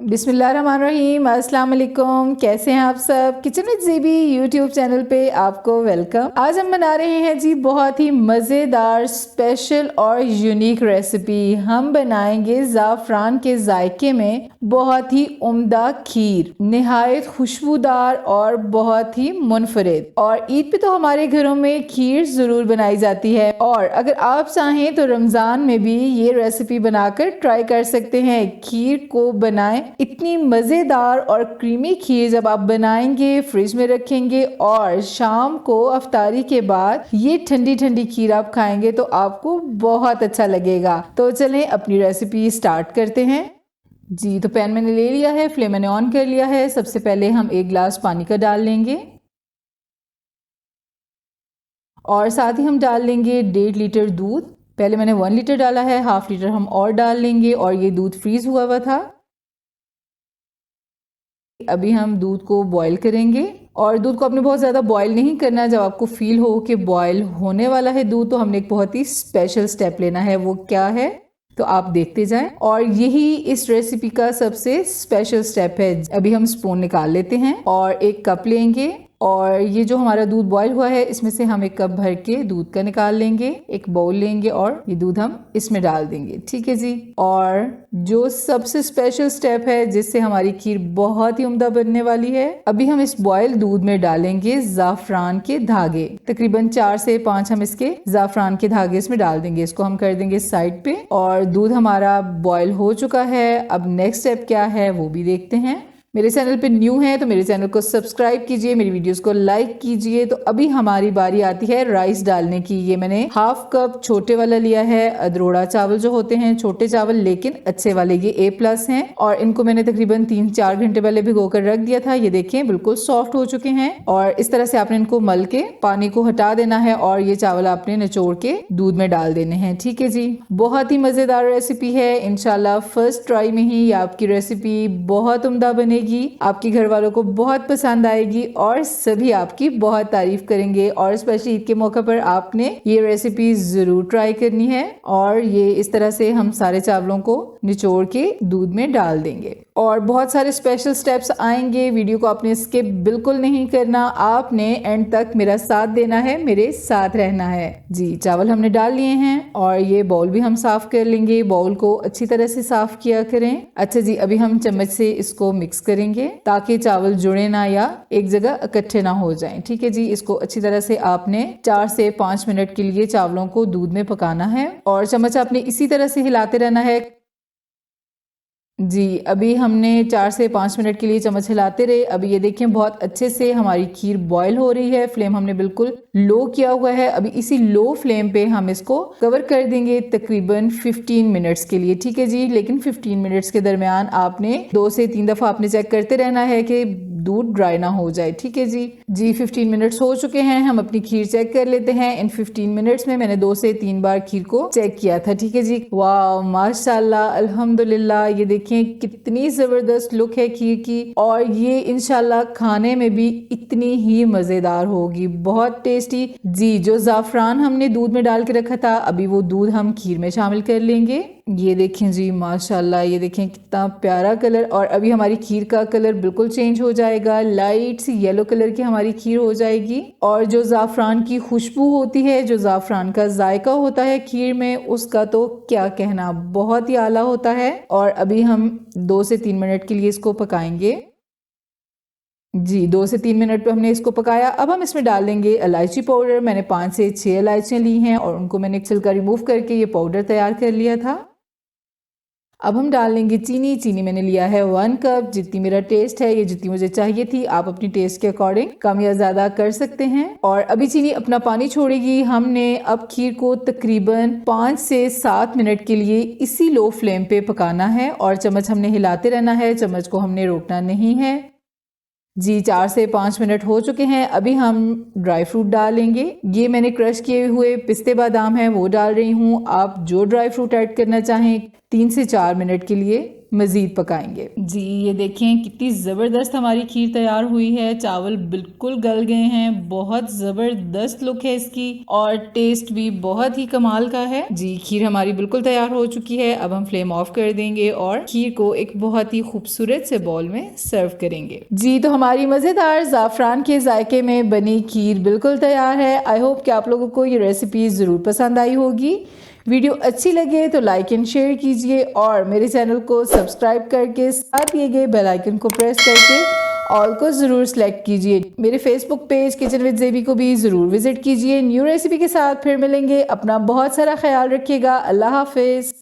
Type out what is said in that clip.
बिस्मिल्लाहिर्रहमानिर्रहीम। अस्सलाम वालेकुम। कैसे हैं आप सब। किचन विद ज़ीबी यूट्यूब चैनल पे आपको वेलकम। आज हम बना रहे हैं जी बहुत ही मज़ेदार स्पेशल और यूनिक रेसिपी। हम बनाएंगे ज़ाफ़रान के जायके में बहुत ही उम्दा खीर, निहायत खुशबूदार और बहुत ही मुनफरिद। और ईद पे तो हमारे घरों में खीर ज़रूर बनाई जाती है, और अगर आप चाहें तो रमज़ान में भी ये रेसिपी बनाकर ट्राई कर सकते हैं। खीर को बनाएं, इतनी मज़ेदार और क्रीमी खीर जब आप बनाएंगे, फ्रिज में रखेंगे और शाम को अफ्तारी के बाद ये ठंडी ठंडी खीर आप खाएंगे तो आपको बहुत अच्छा लगेगा। तो चलें अपनी रेसिपी स्टार्ट करते हैं जी। तो पैन मैंने ले लिया है, फ्लेम मैंने ऑन कर लिया है। सबसे पहले हम 1 गिलास पानी का डाल लेंगे और साथ ही हम डाल लेंगे 1.5 लीटर दूध। पहले मैंने 1 लीटर डाला है, हाफ लीटर हम और डाल लेंगे। और ये दूध फ्रीज हुआ था। अभी हम दूध को बॉईल करेंगे, और दूध को आपने बहुत ज़्यादा बॉईल नहीं करना। जब आपको फील हो कि बॉईल होने वाला है दूध, तो हमने एक बहुत ही स्पेशल स्टेप लेना है। वो क्या है तो आप देखते जाएं, और यही इस रेसिपी का सबसे स्पेशल स्टेप है। अभी हम स्पून निकाल लेते हैं और एक कप लेंगे, और ये जो हमारा दूध बॉईल हुआ है इसमें से हम 1 कप भर के दूध का निकाल लेंगे। एक बाउल लेंगे और ये दूध हम इसमें डाल देंगे। ठीक है जी। और जो सबसे स्पेशल स्टेप है जिससे हमारी खीर बहुत ही उम्दा बनने वाली है, अभी हम इस बॉयल दूध में डालेंगे ज़ाफ़रान के धागे। तकरीबन 4 से 5 हम इसके ज़ाफ़रान के धागे इसमें डाल देंगे। इसको हम कर देंगे साइड पे। और दूध हमारा बॉयल हो चुका है। अब नेक्स्ट स्टेप क्या है वो भी देखते हैं। मेरे चैनल पे न्यू है तो मेरे चैनल को सब्सक्राइब कीजिए, मेरी वीडियोस को लाइक कीजिए। तो अभी हमारी बारी आती है राइस डालने की। ये मैंने हाफ कप छोटे वाला लिया है। अदरोड़ा चावल जो होते हैं, छोटे चावल लेकिन अच्छे वाले, ये A+ हैं। और इनको मैंने तकरीबन 3-4 घंटे पहले भिगो कर रख दिया था। ये देखें बिल्कुल सॉफ्ट हो चुके हैं। और इस तरह से आपने इनको मल के पानी को हटा देना है, और ये चावल आपने निचोड़ के दूध में डाल देने हैं। ठीक है जी। बहुत ही मजेदार रेसिपी है। इंशाल्लाह फर्स्ट ट्राई में ही आपकी रेसिपी बहुत उम्दा बनेगी, आपके घर वालों को बहुत पसंद आएगी और सभी आपकी बहुत तारीफ करेंगे। और स्पेशली ईद के मौके पर आपने ये रेसिपी जरूर ट्राई करनी है। और ये इस तरह से हम सारे चावलों को निचोड़ के दूध में डाल देंगे। और बहुत सारे स्पेशल स्टेप्स आएंगे, वीडियो को आपने स्किप बिल्कुल नहीं करना। आपने एंड तक मेरा साथ देना है, मेरे साथ रहना है जी। चावल हमने डाल लिए हैं, और ये बाउल भी हम साफ कर लेंगे। बाउल को अच्छी तरह से साफ किया करें। अच्छा जी, अभी हम चम्मच से इसको मिक्स करेंगे ताकि चावल जुड़े ना या एक जगह इकट्ठे ना हो जाएं। ठीक है जी। इसको अच्छी तरह से आपने 4 से 5 मिनट के लिए चावलों को दूध में पकाना है, और चम्मच आपने इसी तरह से हिलाते रहना है जी। अभी हमने 4 से 5 मिनट के लिए चम्मच हिलाते रहे। अभी ये देखें बहुत अच्छे से हमारी खीर बॉईल हो रही है। फ्लेम हमने बिल्कुल लो किया हुआ है। अभी इसी लो फ्लेम पे हम इसको कवर कर देंगे तकरीबन 15 मिनट्स के लिए। ठीक है जी। लेकिन 15 मिनट्स के दरमियान आपने 2 से 3 दफा आपने चेक करते रहना है कि दूध ड्राई ना हो जाए। ठीक है जी। 15 मिनट्स हो चुके हैं। हम अपनी खीर चेक कर लेते हैं। इन 15 मिनट्स में मैंने 2 से 3 बार खीर को चेक किया था। ठीक है जी। वाह माशाल्लाह, अल्हम्दुलिल्लाह। ये देखिए कितनी जबरदस्त लुक है खीर की, और ये इंशाल्लाह खाने में भी इतनी ही मजेदार होगी, बहुत टेस्टी जी। जो ज़ाफ़रान हमने दूध में डाल के रखा था, अभी वो दूध हम खीर में शामिल कर लेंगे। ये देखें जी माशाल्लाह, ये देखें कितना प्यारा कलर। और अभी हमारी खीर का कलर बिल्कुल चेंज हो जाएगा, लाइट सी येलो कलर की हमारी खीर हो जाएगी। और जो ज़ाफ़रान की खुशबू होती है, जो ज़ाफ़रान का जायका होता है खीर में, उसका तो क्या कहना, बहुत ही आला होता है। और अभी हम 2 से 3 मिनट के लिए इसको पकाएंगे जी। 2 से 3 मिनट पे हमने इसको पकाया। अब हम इसमें डाल देंगे इलायची पाउडर। मैंने 5 से 6 इलायचियाँ ली हैं, और उनको मैंने एक छिलका रिमूव करके ये पाउडर तैयार कर लिया था। अब हम डाल लेंगे चीनी। चीनी मैंने लिया है 1 कप। जितनी मेरा टेस्ट है, ये जितनी मुझे चाहिए थी, आप अपनी टेस्ट के अकॉर्डिंग कम या ज़्यादा कर सकते हैं। और अभी चीनी अपना पानी छोड़ेगी। हमने अब खीर को तकरीबन 5 से 7 मिनट के लिए इसी लो फ्लेम पे पकाना है, और चम्मच हमने हिलाते रहना है, चम्मच को हमने रोकना नहीं है जी। 4 से 5 मिनट हो चुके हैं। अभी हम ड्राई फ्रूट डालेंगे। ये मैंने क्रश किए हुए पिस्ते बादाम हैं, वो डाल रही हूँ। आप जो ड्राई फ्रूट ऐड करना चाहें, 3 से 4 मिनट के लिए मज़ीद पकाएंगे। जी ये देखें कितनी ज़बरदस्त हमारी खीर तैयार हुई है। चावल बिल्कुल गल गए हैं, बहुत ज़बरदस्त लुक है इसकी और टेस्ट भी बहुत ही कमाल का है। जी खीर हमारी बिल्कुल तैयार हो चुकी है। अब हम फ्लेम ऑफ कर देंगे और खीर को एक बहुत ही खूबसूरत से बाउल में सर्व करेंगे। जी तो हमारी मज़ेदार ज़ाफ़रान के जायके में बनी खीर बिल्कुल तैयार है। आई होप कि आप लोगों को ये रेसिपी ज़रूर पसंद आई होगी। वीडियो अच्छी लगे तो लाइक एंड शेयर कीजिए और मेरे चैनल को सब्सक्राइब करके साथ दिए गए बेल आइकन को प्रेस करके ऑल को ज़रूर सेलेक्ट कीजिए। मेरे फेसबुक पेज किचन विद ज़ेबी को भी ज़रूर विजिट कीजिए। न्यू रेसिपी के साथ फिर मिलेंगे। अपना बहुत सारा ख्याल रखिएगा। अल्लाह हाफिज़।